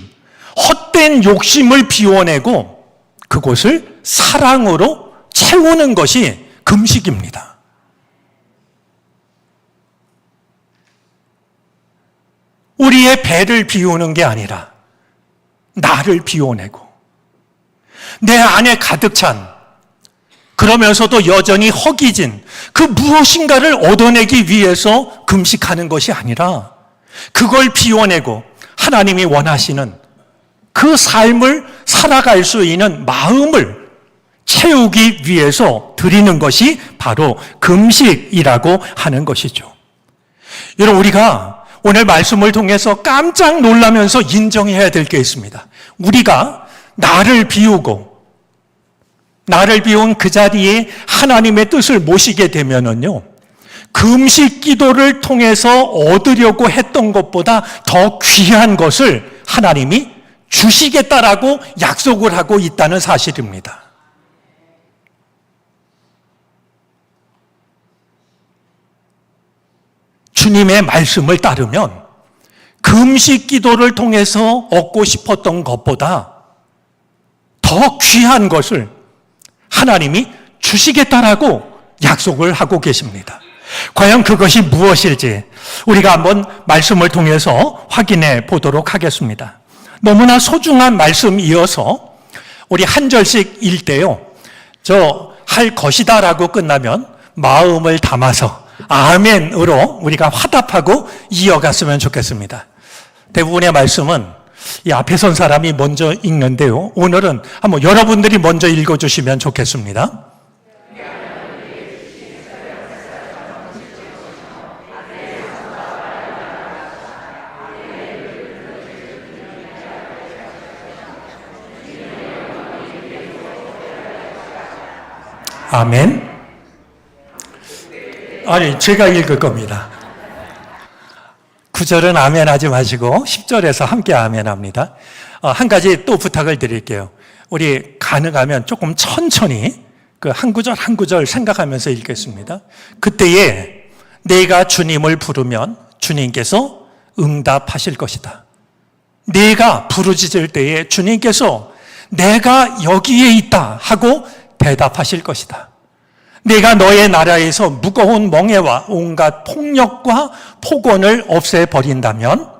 헛된 욕심을 비워내고 그곳을 사랑으로 채우는 것이 금식입니다. 우리의 배를 비우는 게 아니라 나를 비워내고 내 안에 가득 찬, 그러면서도 여전히 허기진 그 무엇인가를 얻어내기 위해서 금식하는 것이 아니라 그걸 비워내고 하나님이 원하시는 그 삶을 살아갈 수 있는 마음을 채우기 위해서 드리는 것이 바로 금식이라고 하는 것이죠. 여러분, 우리가 오늘 말씀을 통해서 깜짝 놀라면서 인정해야 될 게 있습니다. 우리가 나를 비우고 나를 비운 그 자리에 하나님의 뜻을 모시게 되면은요, 금식 기도를 통해서 얻으려고 했던 것보다 더 귀한 것을 하나님이 주시겠다라고 약속을 하고 있다는 사실입니다. 주님의 말씀을 따르면 금식 기도를 통해서 얻고 싶었던 것보다 더 귀한 것을 하나님이 주시겠다라고 약속을 하고 계십니다. 과연 그것이 무엇일지 우리가 한번 말씀을 통해서 확인해 보도록 하겠습니다. 너무나 소중한 말씀이어서 우리 한 절씩 읽때요, 저 할 것이다라고 끝나면 마음을 담아서 아멘으로 우리가 화답하고 이어갔으면 좋겠습니다. 대부분의 말씀은 이 앞에 선 사람이 먼저 읽는데요, 오늘은 한번 여러분들이 먼저 읽어주시면 좋겠습니다. 아멘. 아니, 제가 읽을 겁니다. 9절은 아멘 하지 마시고 10절에서 함께 아멘 합니다. 한 가지 또 부탁을 드릴게요. 우리 가능하면 조금 천천히 그 한 구절 한 구절 생각하면서 읽겠습니다. 그때에 내가 주님을 부르면 주님께서 응답하실 것이다. 내가 부르짖을 때에 주님께서 내가 여기에 있다 하고 대답하실 것이다. 내가 너의 나라에서 무거운 멍에와 온갖 폭력과 폭언을 없애버린다면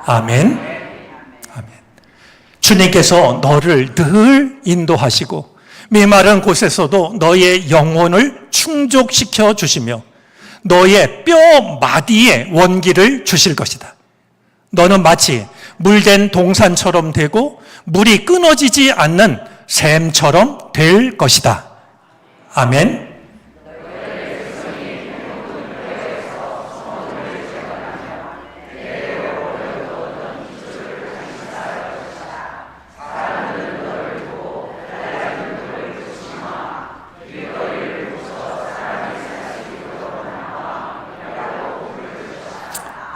아멘. 아멘. 주님께서 너를 늘 인도하시고 메마른 곳에서도 너의 영혼을 충족시켜 주시며 너의 뼈 마디에 원기를 주실 것이다. 너는 마치 물된 동산처럼 되고 물이 끊어지지 않는 샘처럼 될 것이다. 아멘.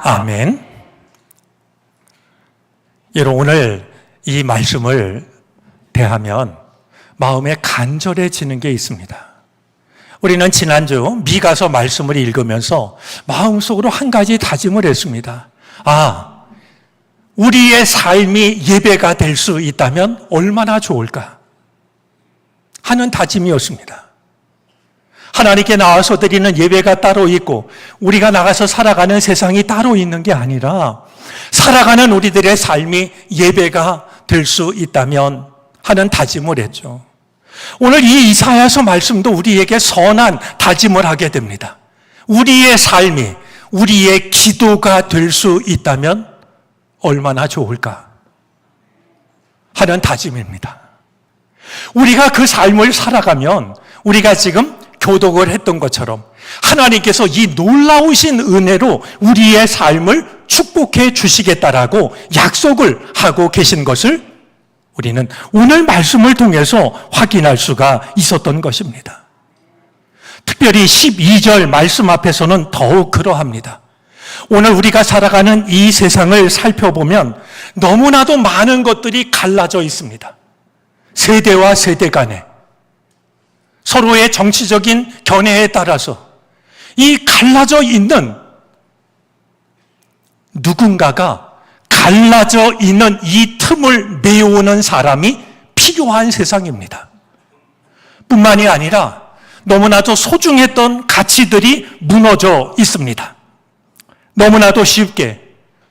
아멘. 여러분, 오늘 이 말씀을 대하면 마음에 간절해지는 게 있습니다. 우리는 지난주 미가서 말씀을 읽으면서 마음속으로 한 가지 다짐을 했습니다. 우리의 삶이 예배가 될 수 있다면 얼마나 좋을까 하는 다짐이었습니다. 하나님께 나와서 드리는 예배가 따로 있고 우리가 나가서 살아가는 세상이 따로 있는 게 아니라 살아가는 우리들의 삶이 예배가 될 수 있다면 하는 다짐을 했죠. 오늘 이 이사야서 말씀도 우리에게 선한 다짐을 하게 됩니다. 우리의 삶이 우리의 기도가 될 수 있다면 얼마나 좋을까 하는 다짐입니다. 우리가 그 삶을 살아가면 우리가 지금 교독을 했던 것처럼 하나님께서 이 놀라우신 은혜로 우리의 삶을 축복해 주시겠다라고 약속을 하고 계신 것을 우리는 오늘 말씀을 통해서 확인할 수가 있었던 것입니다. 특별히 12절 말씀 앞에서는 더욱 그러합니다. 오늘 우리가 살아가는 이 세상을 살펴보면 너무나도 많은 것들이 갈라져 있습니다. 세대와 세대 간에 서로의 정치적인 견해에 따라서 이 갈라져 있는 누군가가 갈라져 있는 이 틈을 메우는 사람이 필요한 세상입니다. 뿐만이 아니라 너무나도 소중했던 가치들이 무너져 있습니다. 너무나도 쉽게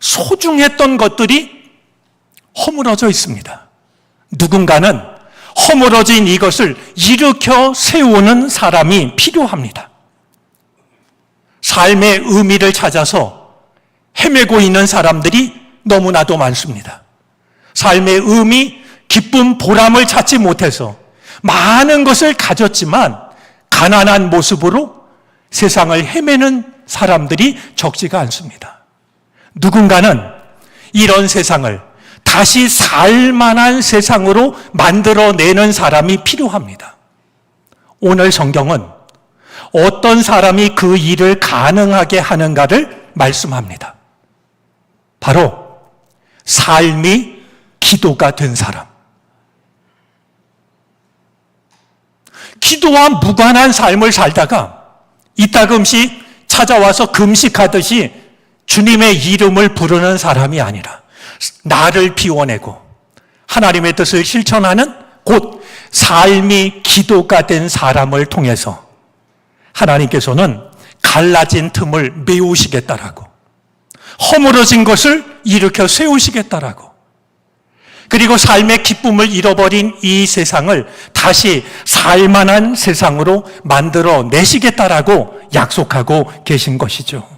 소중했던 것들이 허물어져 있습니다. 누군가는 허물어진 이것을 일으켜 세우는 사람이 필요합니다. 삶의 의미를 찾아서 헤매고 있는 사람들이 너무나도 많습니다. 삶의 의미, 기쁨, 보람을 찾지 못해서 많은 것을 가졌지만 가난한 모습으로 세상을 헤매는 사람들이 적지가 않습니다. 누군가는 이런 세상을 다시 살만한 세상으로 만들어내는 사람이 필요합니다. 오늘 성경은 어떤 사람이 그 일을 가능하게 하는가를 말씀합니다. 바로 삶이 기도가 된 사람. 기도와 무관한 삶을 살다가 이따금씩 찾아와서 금식하듯이 주님의 이름을 부르는 사람이 아니라 나를 비워내고 하나님의 뜻을 실천하는 곧 삶이 기도가 된 사람을 통해서 하나님께서는 갈라진 틈을 메우시겠다라고, 허물어진 것을 일으켜 세우시겠다라고, 그리고 삶의 기쁨을 잃어버린 이 세상을 다시 살만한 세상으로 만들어 내시겠다라고 약속하고 계신 것이죠.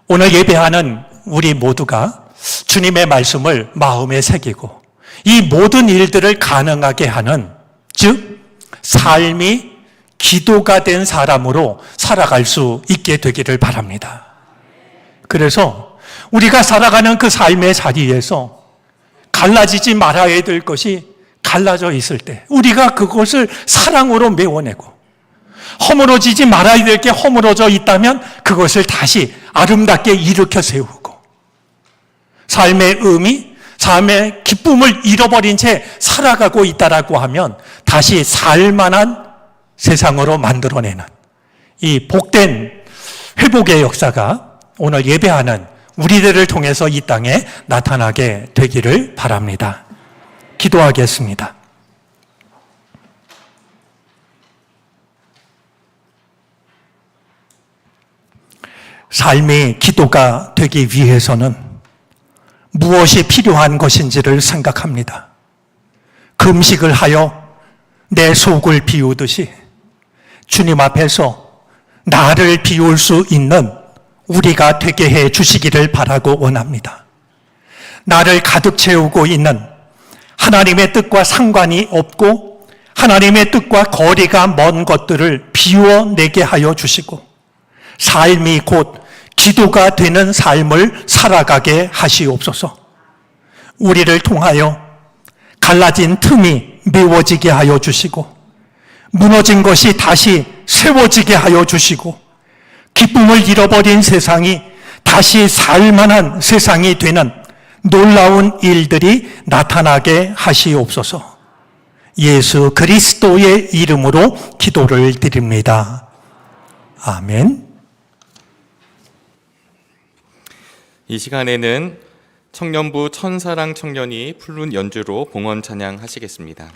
오늘 예배하는 우리 모두가 주님의 말씀을 마음에 새기고 이 모든 일들을 가능하게 하는, 즉 삶이 기도가 된 사람으로 살아갈 수 있게 되기를 바랍니다. 그래서 우리가 살아가는 그 삶의 자리에서 갈라지지 말아야 될 것이 갈라져 있을 때 우리가 그것을 사랑으로 메워내고, 허물어지지 말아야 될 게 허물어져 있다면 그것을 다시 아름답게 일으켜 세우고, 삶의 의미, 삶의 기쁨을 잃어버린 채 살아가고 있다라고 하면 다시 살만한 세상으로 만들어내는 이 복된 회복의 역사가 오늘 예배하는 우리들을 통해서 이 땅에 나타나게 되기를 바랍니다. 기도하겠습니다. 삶이 기도가 되기 위해서는 무엇이 필요한 것인지를 생각합니다. 금식을 하여 내 속을 비우듯이 주님 앞에서 나를 비울 수 있는 우리가 되게 해 주시기를 바라고 원합니다. 나를 가득 채우고 있는 하나님의 뜻과 상관이 없고 하나님의 뜻과 거리가 먼 것들을 비워내게 하여 주시고, 삶이 곧 기도가 되는 삶을 살아가게 하시옵소서. 우리를 통하여 갈라진 틈이 메워지게 하여 주시고, 무너진 것이 다시 세워지게 하여 주시고, 기쁨을 잃어버린 세상이 다시 살만한 세상이 되는 놀라운 일들이 나타나게 하시옵소서. 예수 그리스도의 이름으로 기도를 드립니다. 아멘. 이 시간에는 청년부 천사랑 청년이 플룻 연주로 봉헌 찬양하시겠습니다.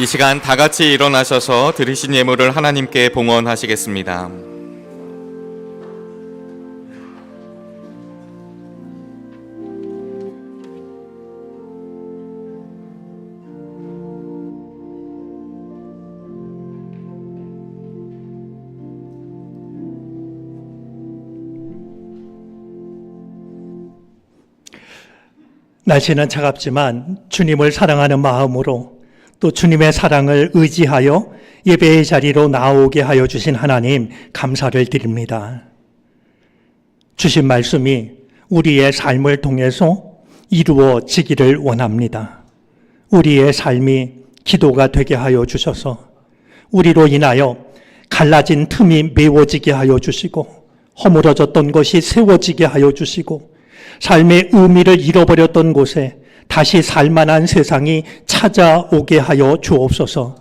이 시간 다 같이 일어나셔서 드리신 예물을 하나님께 봉헌하시겠습니다. 날씨는 차갑지만 주님을 사랑하는 마음으로 또 주님의 사랑을 의지하여 예배의 자리로 나오게 하여 주신 하나님 감사를 드립니다. 주신 말씀이 우리의 삶을 통해서 이루어지기를 원합니다. 우리의 삶이 기도가 되게 하여 주셔서 우리로 인하여 갈라진 틈이 메워지게 하여 주시고 허물어졌던 것이 세워지게 하여 주시고 삶의 의미를 잃어버렸던 곳에 다시 살만한 세상이 찾아오게 하여 주옵소서.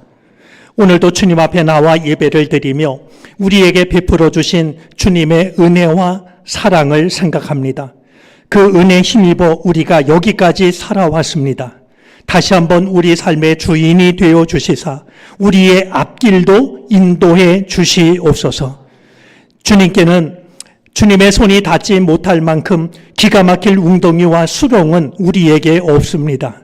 오늘도 주님 앞에 나와 예배를 드리며 우리에게 베풀어 주신 주님의 은혜와 사랑을 생각합니다. 그 은혜에 힘입어 우리가 여기까지 살아왔습니다. 다시 한번 우리 삶의 주인이 되어 주시사 우리의 앞길도 인도해 주시옵소서. 주님께는 주님의 손이 닿지 못할 만큼 기가 막힐 웅덩이와 수렁은 우리에게 없습니다.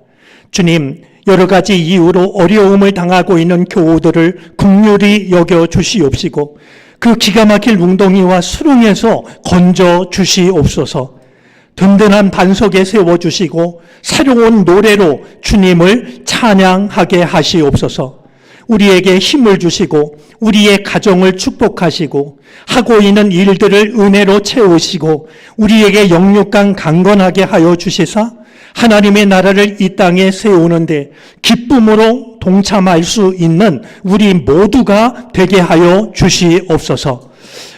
주님, 여러 가지 이유로 어려움을 당하고 있는 교우들을 긍휼히 여겨 주시옵시고 그 기가 막힐 웅덩이와 수렁에서 건져 주시옵소서. 든든한 반석에 세워주시고 새로운 노래로 주님을 찬양하게 하시옵소서. 우리에게 힘을 주시고 우리의 가정을 축복하시고 하고 있는 일들을 은혜로 채우시고 우리에게 영육간 강건하게 하여 주시사 하나님의 나라를 이 땅에 세우는데 기쁨으로 동참할 수 있는 우리 모두가 되게 하여 주시옵소서.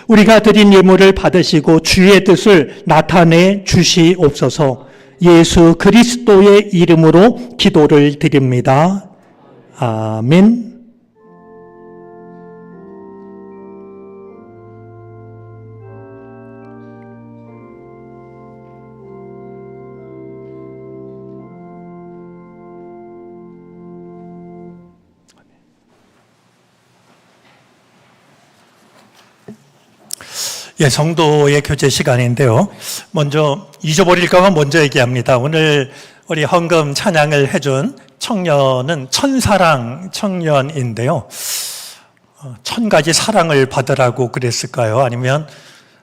우리가 드린 예물을 받으시고 주의 뜻을 나타내 주시옵소서. 예수 그리스도의 이름으로 기도를 드립니다. 아멘. 예, 성도의 교제 시간인데요. 먼저 잊어버릴까 봐 먼저 얘기합니다. 오늘 우리 헌금 찬양을 해준 청년은 천사랑 청년인데요. 1000가지 사랑을 받으라고 그랬을까요? 아니면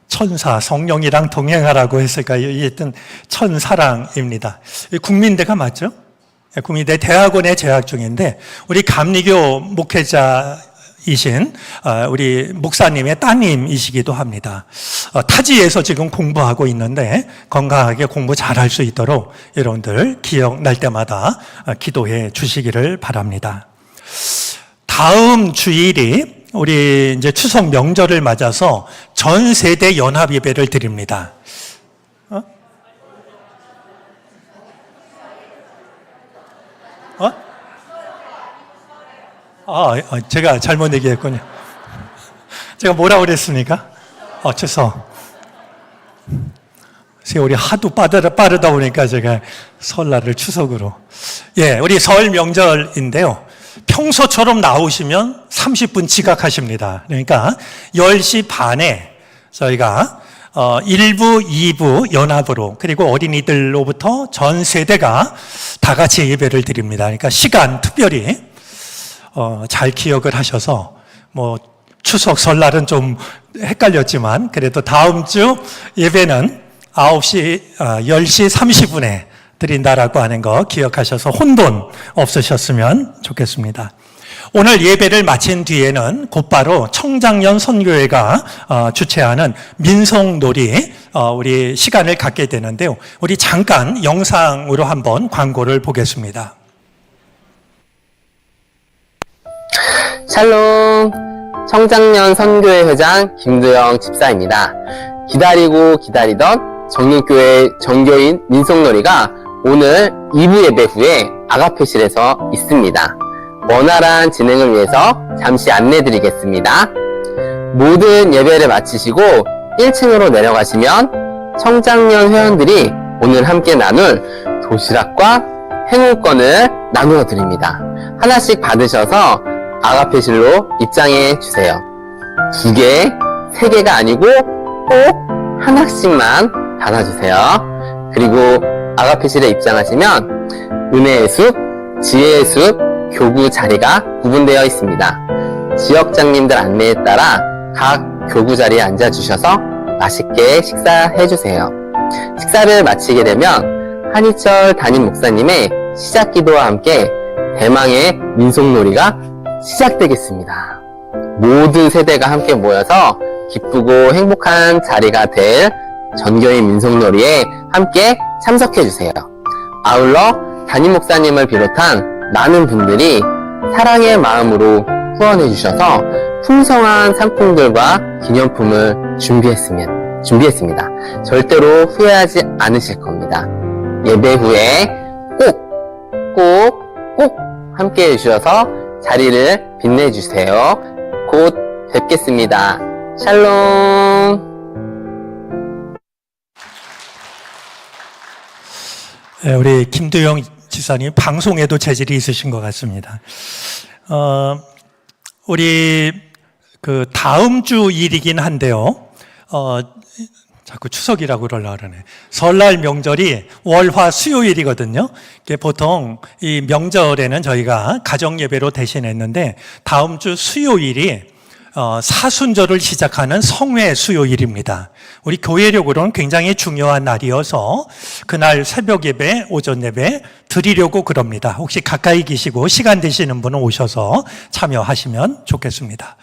천사, 성령이랑 동행하라고 했을까요? 어쨌든 천사랑입니다. 국민대가 맞죠? 국민대 대학원에 재학 중인데 우리 감리교 목회자이신 우리 목사님의 따님이시기도 합니다. 타지에서 지금 공부하고 있는데 건강하게 공부 잘할 수 있도록 여러분들 기억날 때마다 기도해 주시기를 바랍니다. 다음 주일이 우리 이제 추석 명절을 맞아서 전 세대 연합 예배를 드립니다. 제가 잘못 얘기했군요. 제가 뭐라고 그랬습니까? 추석. 세월이 하도 빠르다 보니까 제가 설날을 추석으로. 예, 우리 설 명절인데요. 평소처럼 나오시면 30분 지각하십니다. 그러니까 10시 반에 저희가 1부, 2부 연합으로 그리고 어린이들로부터 전 세대가 다 같이 예배를 드립니다. 그러니까 시간 특별히 잘 기억을 하셔서 뭐 추석 설날은 좀 헷갈렸지만 그래도 다음 주 예배는 10시 30분에 드린다라고 하는 거 기억하셔서 혼돈 없으셨으면 좋겠습니다. 오늘 예배를 마친 뒤에는 곧바로 청장년 선교회가 주최하는 민속놀이 우리 시간을 갖게 되는데요. 우리 잠깐 영상으로 한번 광고를 보겠습니다. 샬롬, 청장년 선교회 회장 김도영 집사입니다. 기다리고 기다리던 정림교회 정교인 민속놀이가 오늘 2부 예배 후에 아가페실에서 있습니다. 원활한 진행을 위해서 잠시 안내드리겠습니다. 모든 예배를 마치시고 1층으로 내려가시면 청장년 회원들이 오늘 함께 나눌 도시락과 행운권을 나누어 드립니다. 하나씩 받으셔서 아가페실로 입장해 주세요. 2개, 3개가 아니고 꼭 하나씩만 받아주세요. 그리고 아가페실에 입장하시면 은혜의 숲, 지혜의 숲, 교구 자리가 구분되어 있습니다. 지역장님들 안내에 따라 각 교구 자리에 앉아주셔서 맛있게 식사해 주세요. 식사를 마치게 되면 한희철 담임 목사님의 시작 기도와 함께 대망의 민속놀이가 시작되겠습니다. 모든 세대가 함께 모여서 기쁘고 행복한 자리가 될 전교인 민속놀이에 함께 참석해 주세요. 아울러 담임 목사님을 비롯한 많은 분들이 사랑의 마음으로 후원해 주셔서 풍성한 상품들과 기념품을 준비했습니다. 절대로 후회하지 않으실 겁니다. 예배 후에 꼭 함께 해주셔서 자리를 빛내주세요. 곧 뵙겠습니다. 샬롬. 네, 우리 김두영 지사님 방송에도 재질이 있으신 것 같습니다. 우리 그 다음 주 일이긴 한데요. 자꾸 추석이라고 그러려고 그러네. 설날 명절이 월화 수요일이거든요. 보통 이 명절에는 저희가 가정 예배로 대신했는데 다음 주 수요일이 사순절을 시작하는 성회 수요일입니다. 우리 교회력으로는 굉장히 중요한 날이어서 그날 새벽 예배, 오전 예배 드리려고 그럽니다. 혹시 가까이 계시고 시간 되시는 분은 오셔서 참여하시면 좋겠습니다.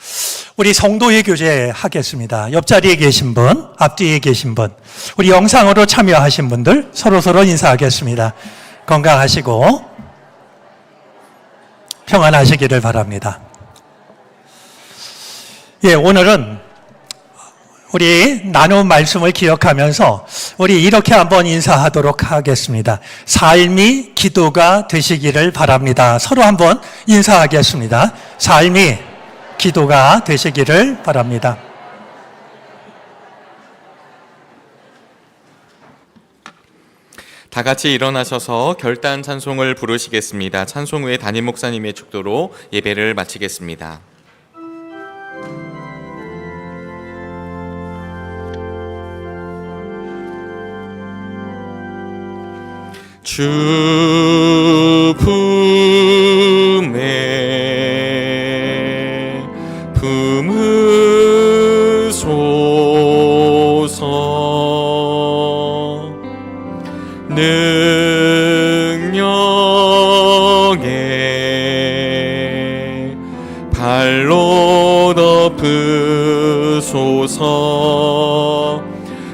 우리 성도의 교제 하겠습니다. 옆자리에 계신 분, 앞뒤에 계신 분, 우리 영상으로 참여하신 분들 서로서로 인사하겠습니다. 건강하시고 평안하시기를 바랍니다. 예, 오늘은 우리 나눈 말씀을 기억하면서 우리 이렇게 한번 인사하도록 하겠습니다. 삶이 기도가 되시기를 바랍니다. 서로 한번 인사하겠습니다. 삶이 기도가 되시기를 바랍니다. 다 같이 일어나셔서 결단 찬송을 부르시겠습니다. 찬송 후에 담임 목사님의 축도로 예배를 마치겠습니다. 주 품에 품으소서 능력에 발로 덮으소서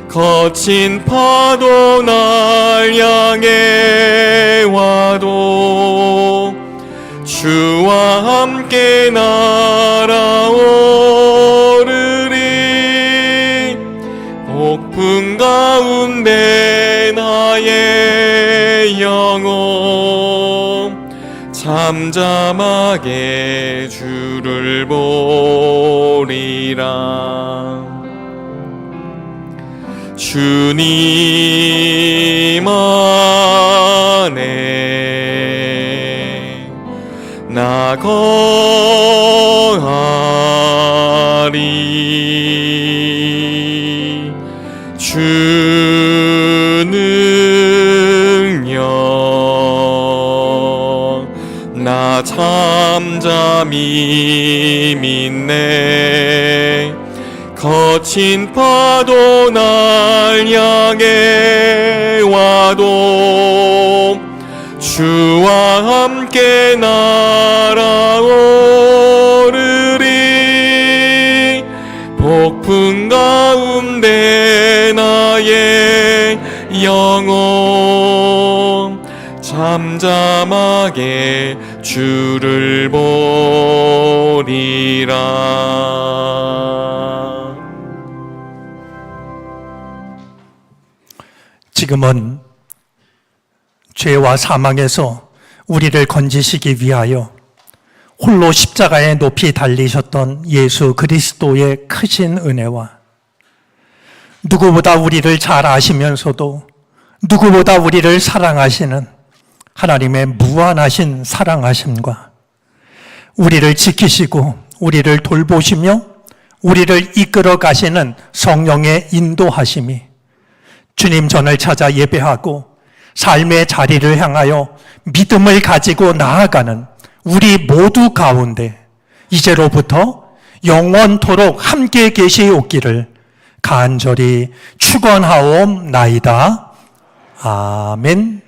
거친 파도 날 향해 와도 주와 함께 날아오르리 폭풍 가운데 나의 영혼 잠잠하게 주를 보리라. 주님 안에 나 거하리 주 능력 나 잠잠히 믿네 거친 파도 날 향해 와도 주와 함께 날아오르리 폭풍 가운데 나의 영혼 잠잠하게 주를 보리라. 지금은 죄와 사망에서 우리를 건지시기 위하여 홀로 십자가에 높이 달리셨던 예수 그리스도의 크신 은혜와 누구보다 우리를 잘 아시면서도 누구보다 우리를 사랑하시는 하나님의 무한하신 사랑하심과 우리를 지키시고 우리를 돌보시며 우리를 이끌어 가시는 성령의 인도하심이 주님 전을 찾아 예배하고 삶의 자리를 향하여 믿음을 가지고 나아가는 우리 모두 가운데 이제로부터 영원토록 함께 계시옵기를 간절히 축원하옵나이다. 아멘.